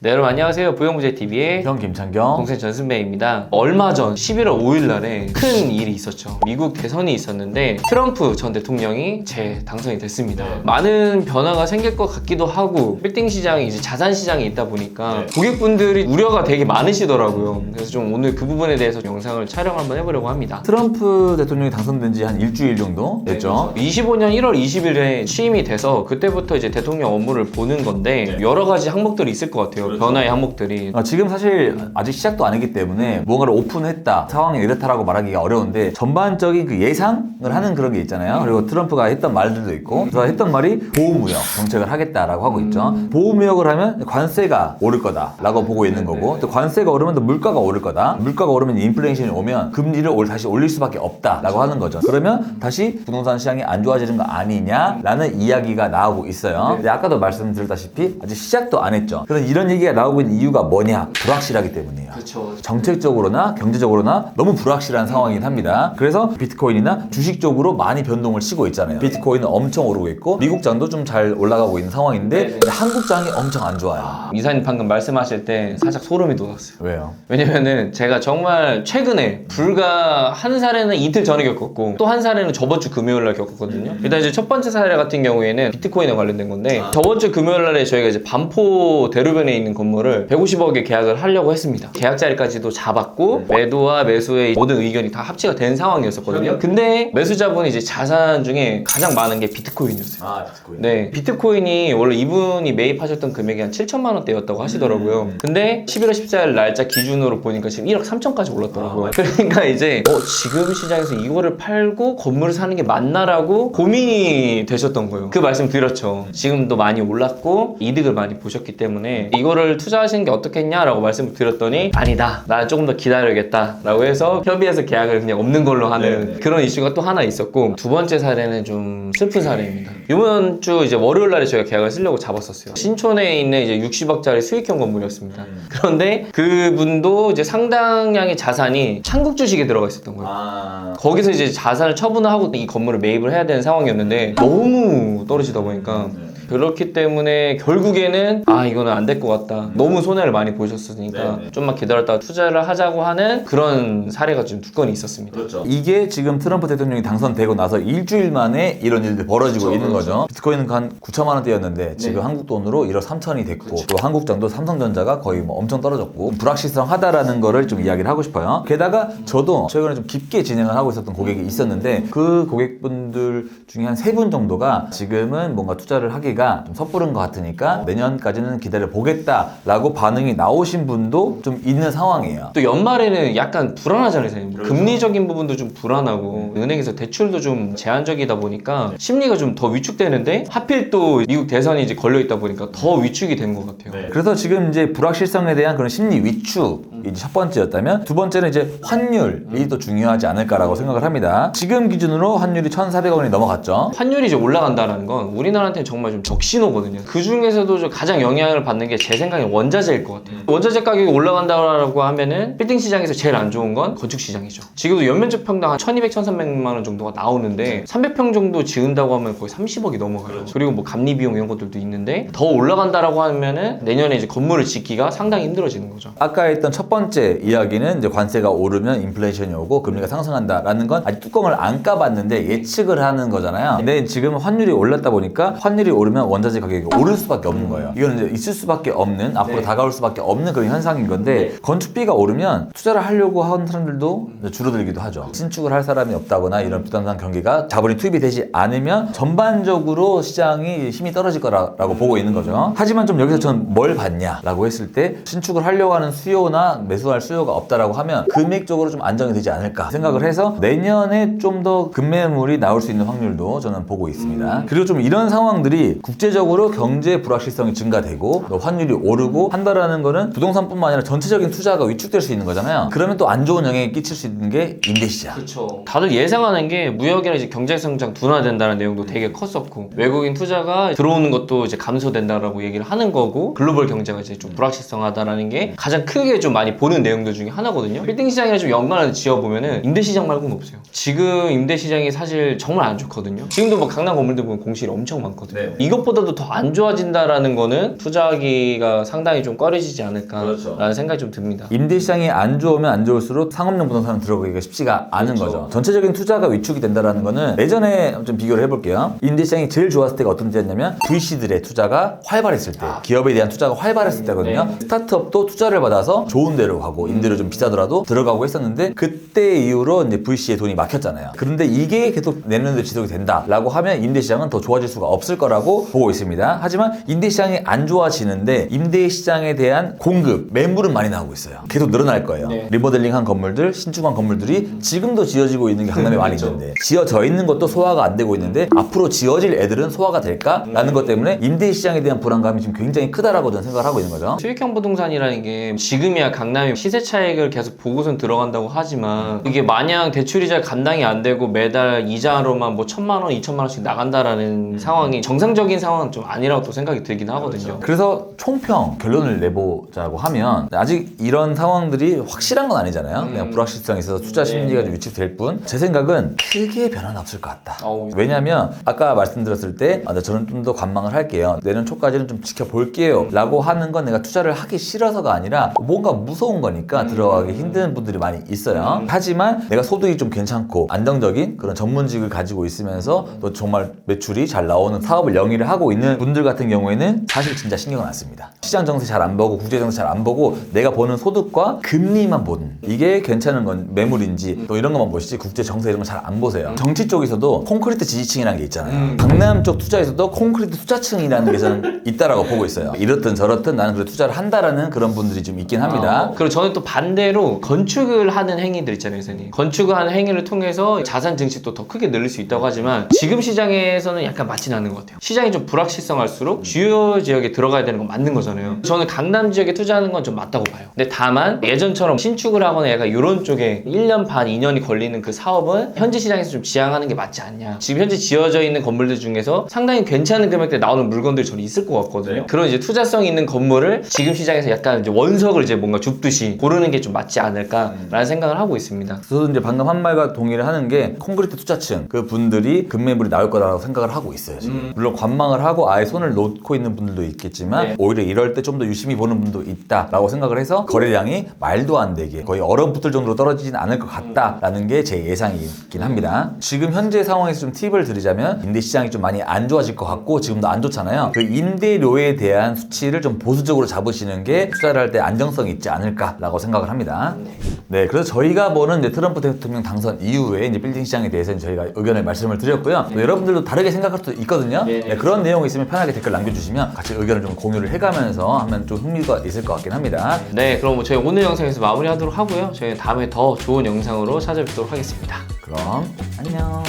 네, 여러분 안녕하세요. 부영부재TV의 형 김창경 동생 전승배입니다. 얼마 전 11월 5일 날에 큰 일이 있었죠. 미국 대선이 있었는데 트럼프 전 대통령이 재당선이 됐습니다. 많은 변화가 생길 것 같기도 하고 빌딩 시장이 이제 자산 시장이 있다 보니까 고객분들이 우려가 되게 많으시더라고요. 그래서 좀 오늘 그 부분에 대해서 영상을 촬영 한번 해보려고 합니다. 트럼프 대통령이 당선된 지 한 일주일 정도 됐죠. 25년 1월 20일에 취임이 돼서 그때부터 이제 대통령 업무를 보는 건데 여러 가지 항목들이 있을 것 같아요. 변화의 항목들이. 지금 사실 아직 시작도 아니기 때문에 무언가를 오픈했다, 상황이 이렇다라고 말하기가 어려운데 전반적인 그 예상을 하는 그런 게 있잖아요. 그리고 트럼프가 했던 말들도 있고, 그래서 했던 말이 보호무역 정책을 하겠다라고 하고 있죠. 보호무역을 하면 관세가 오를 거다라고 보고 있는 거고, 또 관세가 오르면 또 물가가 오를 거다. 물가가 오르면 인플레이션이 오면 금리를 다시 올릴 수밖에 없다라고 하는 거죠. 그러면 다시 부동산 시장이 안 좋아지는 거 아니냐라는 이야기가 나오고 있어요. 근데 아까도 말씀드렸다시피 아직 시작도 안 했죠. 그래서 이런 얘기가 나오고 있는 이유가 뭐냐? 불확실하기 때문이에요. 그렇죠. 정책적으로나 경제적으로나 너무 불확실한 상황이긴 합니다. 그래서 비트코인이나 주식 쪽으로 많이 변동을 치고 있잖아요. 비트코인은 엄청 오르고 있고 미국장도 좀 잘 올라가고 있는 상황인데 한국장이 엄청 안 좋아요. 이사님 방금 말씀하실 때 살짝 소름이 돋았어요. 왜요? 왜냐면은 제가 정말 최근에 불과 한 사례는 이틀 전에 겪었고 또 한 사례는 저번 주 금요일 날 겪었거든요. 일단 이제 첫 번째 사례 같은 경우에는 비트코인에 관련된 건데 저번 주 금요일 날에 저희가 이제 반포 대로변에 있는 건물을 150억에 계약을 하려고 했습니다. 계약 자리까지도 잡았고 매도와 매수의 모든 의견이 다 합치가 된 상황이었었거든요. 근데 매수자분이 이제 자산 중에 가장 많은 게 비트코인이었어요. 비트코인. 네, 비트코인이 원래 이분이 매입하셨던 금액이 한 7천만 원대였다고 하시더라고요. 근데 11월 14일 날짜 기준으로 보니까 지금 1억 3천까지 올랐더라고요. 그러니까 이제 지금 시장에서 이거를 팔고 건물을 사는 게 맞나라고 고민이 되셨던 거예요. 그 말씀 드렸죠. 지금도 많이 올랐고 이득을 많이 보셨기 때문에 이거를 투자하시는 게 어떻겠냐라고 말씀을 드렸더니 아니다, 나 조금 더 기다려야겠다 라고 해서 협의해서 계약을 그냥 없는 걸로 하는 그런 이슈가 또 하나 있었고, 두 번째 사례는 좀 슬픈 사례입니다. 이번 주 이제 월요일 날에 저희가 계약을 쓰려고 잡았었어요. 신촌에 있는 이제 60억짜리 수익형 건물이었습니다. 그런데 그분도 이제 상당량의 자산이 한국 주식에 들어가 있었던 거예요. 거기서 이제 자산을 처분을 하고 이 건물을 매입을 해야 되는 상황이었는데 너무 떨어지다 보니까 그렇기 때문에 결국에는 이거는 안 될 것 같다, 너무 손해를 많이 보셨으니까 좀만 기다렸다가 투자를 하자고 하는 그런 사례가 좀 두 건이 있었습니다. 그렇죠. 이게 지금 트럼프 대통령이 당선되고 나서 일주일 만에 이런 일들이 벌어지고 있는 거죠. 비트코인은 한 9천만 원대였는데 지금 한국 돈으로 1억 3천이 됐고, 또 한국장도 삼성전자가 거의 뭐 엄청 떨어졌고 불확실성하다라는 거를 좀 이야기를 하고 싶어요. 게다가 저도 최근에 좀 깊게 진행을 하고 있었던 고객이 있었는데 그 고객분들 중에 한 3분 정도가 지금은 뭔가 투자를 하기가 좀 섣부른 것 같으니까 내년까지는 기다려 보겠다라고 반응이 나오신 분도 좀 있는 상황이에요. 또 연말에는 약간 불안하잖아요. 금리적인 부분도 좀 불안하고 은행에서 대출도 좀 제한적이다 보니까 심리가 좀 더 위축되는데 하필 또 미국 대선이 이제 걸려 있다 보니까 더 위축이 된 것 같아요. 그래서 지금 이제 불확실성에 대한 그런 심리 위축이 첫 번째였다면, 두 번째는 이제 환율이 또 중요하지 않을까라고 생각을 합니다. 지금 기준으로 환율이 1,400원이 넘어갔죠. 환율이 이제 올라간다는 건 우리나라한테는 정말 좀 적신호거든요. 그 중에서도 좀 가장 영향을 받는 게 제 생각에 원자재일 것 같아요. 원자재 가격이 올라간다고 하면은 빌딩 시장에서 제일 안 좋은 건 건축 시장이죠. 지금도 연면적 평당 한 1,200, 1,300만 원 정도가 나오는데 300평 정도 지은다고 하면 거의 30억이 넘어가요. 그리고 뭐 감리 비용 이런 것들도 있는데 더 올라간다라고 하면은 내년에 이제 건물을 짓기가 상당히 힘들어지는 거죠. 아까 했던 첫 번째 이야기는 이제 관세가 오르면 인플레이션이 오고 금리가 상승한다라는 건 아직 뚜껑을 안 까봤는데 예측을 하는 거잖아요. 근데 지금 환율이 올랐다 보니까 환율이 오르면 원자재 가격이 오를 수밖에 없는 거예요. 이거는 이제 있을 수밖에 없는, 앞으로 다가올 수밖에 없는 그런 현상인 건데, 건축비가 오르면 투자를 하려고 하는 사람들도 줄어들기도 하죠. 신축을 할 사람이 없다거나 이런 부동산 경기가 자본이 투입이 되지 않으면 전반적으로 시장이 힘이 떨어질 거라고 보고 있는 거죠. 하지만 좀 여기서 저는 뭘 봤냐라고 했을 때, 신축을 하려고 하는 수요나 매수할 수요가 없다라고 하면 금액적으로 좀 안정이 되지 않을까 생각을 해서 내년에 좀 더 급매물이 나올 수 있는 확률도 저는 보고 있습니다. 그리고 좀 이런 상황들이 국제적으로 경제 불확실성이 증가되고 또 환율이 오르고 한다라는 거는 부동산뿐만 아니라 전체적인 투자가 위축될 수 있는 거잖아요. 그러면 또 안 좋은 영향이 끼칠 수 있는 게 임대시장. 그렇죠. 다들 예상하는 게 무역이나 이제 경제성장 둔화된다는 내용도 되게 컸었고, 외국인 투자가 들어오는 것도 이제 감소된다라고 얘기를 하는 거고, 글로벌 경제가 이제 좀 불확실성하다라는 게 가장 크게 좀 많이 보는 내용들 중에 하나거든요. 빌딩 시장이랑 좀 연관을 지어보면은 임대 시장 말고는 없어요. 지금 임대 시장이 사실 정말 안 좋거든요. 지금도 뭐 강남 건물들 보면 공실이 엄청 많거든요. 이것 이것보다도 더 안 좋아진다라는 거는 투자하기가 상당히 좀 꺼려지지 않을까라는 그렇죠. 생각이 좀 듭니다. 임대 시장이 안 좋으면 안 좋을수록 상업용 부동산은 들어가기가 쉽지가 않은 거죠. 전체적인 투자가 위축이 된다는 거는 예전에 좀 비교를 해볼게요. 임대 시장이 제일 좋았을 때가 어떤 때였냐면 VC들의 투자가 활발했을 때, 기업에 대한 투자가 활발했을 때거든요. 스타트업도 투자를 받아서 좋은 데로 가고 임대료 좀 비싸더라도 들어가고 했었는데 그때 이후로 이제 VC의 돈이 막혔잖아요. 그런데 이게 계속 내년도 지속이 된다라고 하면 임대 시장은 더 좋아질 수가 없을 거라고 보고 있습니다. 하지만 임대 시장이 안 좋아지는데 임대 시장에 대한 공급, 매물은 많이 나오고 있어요. 계속 늘어날 거예요. 리모델링한 건물들, 신축한 건물들이 지금도 지어지고 있는 게 강남에 많이 있는데 지어져 있는 것도 소화가 안 되고 있는데 앞으로 지어질 애들은 소화가 될까라는 것 때문에 임대 시장에 대한 불안감이 지금 굉장히 크다라고 저는 생각을 하고 있는 거죠. 수익형 부동산이라는 게 지금이야 강남이 시세 차익을 계속 보고선 들어간다고 하지만 이게 마냥 대출이자 감당이 안 되고 매달 이자로만 뭐 1,000만 원, 2,000만 원씩 나간다라는 상황이 정상적인 상황은 좀 아니라고 또 생각이 들긴 하거든요. 그래서 총평 결론을 내보자고 하면 아직 이런 상황들이 확실한 건 아니잖아요. 그냥 불확실성이 있어서 투자 심리가 좀 위축될 뿐 제 생각은 크게 변화는 없을 것 같다. 왜냐면 아까 말씀드렸을 때 저는 좀 더 관망을 할게요. 내년 초까지는 좀 지켜볼게요 라고 하는 건 내가 투자를 하기 싫어서가 아니라 뭔가 무서운 거니까 들어가기 힘든 분들이 많이 있어요. 하지만 내가 소득이 좀 괜찮고 안정적인 그런 전문직을 가지고 있으면서 또 정말 매출이 잘 나오는 사업을 영위를 하고 있는 분들 같은 경우에는 사실 진짜 신경은 안 씁니다. 시장 정세 잘 안 보고 국제 정세 잘 안 보고 내가 버는 소득과 금리만 보는 이게 괜찮은 건 매물인지 또 이런 것만 보시지 국제 정세 이런 거 잘 안 보세요. 정치 쪽에서도 콘크리트 지지층이라는 게 있잖아요. 강남 쪽 투자에서도 콘크리트 투자층이라는 게 저는 있다라고 보고 있어요. 이렇든 저렇든 나는 그래 투자를 한다라는 그런 분들이 좀 있긴 합니다. 그리고 저는 또 반대로 건축을 하는 행위들 있잖아요, 선생님. 건축을 하는 행위를 통해서 자산 증식도 더 크게 늘릴 수 있다고 하지만 지금 시장에서는 약간 맞진 않는 것 같아요. 시장이 좀 불확실성할수록 주요 지역에 들어가야 되는 건 맞는 거잖아요. 저는 강남 지역에 투자하는 건 좀 맞다고 봐요. 근데 다만 예전처럼 신축을 하거나 약간 이런 쪽에 1년 반, 2년이 걸리는 그 사업은 현지 시장에서 좀 지향하는 게 맞지 않냐. 지금 현재 지어져 있는 건물들 중에서 상당히 괜찮은 금액대에 나오는 물건들이 저는 있을 것 같거든요. 그런 이제 투자성 있는 건물을 지금 시장에서 약간 이제 원석을 이제 뭔가 줍듯이 고르는 게 좀 맞지 않을까라는 생각을 하고 있습니다. 저도 이제 방금 한 말과 동의를 하는 게 콘크리트 투자층 그 분들이 급매물이 나올 거라고 생각을 하고 있어요. 지금. 물론 관망을 하고 아예 손을 놓고 있는 분들도 있겠지만 오히려 이럴 때 좀 더 유심히 보는 분도 있다라고 생각을 해서 거래량이 말도 안 되게 거의 얼어붙을 정도로 떨어지진 않을 것 같다라는 게 제 예상이긴 합니다. 지금 현재 상황에서 좀 팁을 드리자면 임대 시장이 좀 많이 안 좋아질 것 같고 지금도 안 좋잖아요. 그 임대료에 대한 수치를 좀 보수적으로 잡으시는 게 투자를 할 때 안정성이 있지 않을까라고 생각을 합니다. 네, 그래서 저희가 보는 이제 트럼프 대통령 당선 이후에 이제 빌딩 시장에 대해서는 저희가 의견을 말씀을 드렸고요. 또 여러분들도 다르게 생각할 수도 있거든요. 네, 그런 내용이 있으면 편하게 댓글 남겨주시면 같이 의견을 좀 공유를 해가면서 하면 좀 흥미가 있을 것 같긴 합니다. 네, 그럼 뭐 저희 오늘 영상에서 마무리하도록 하고요. 저희 다음에 더 좋은 영상으로 찾아뵙도록 하겠습니다. 그럼 안녕.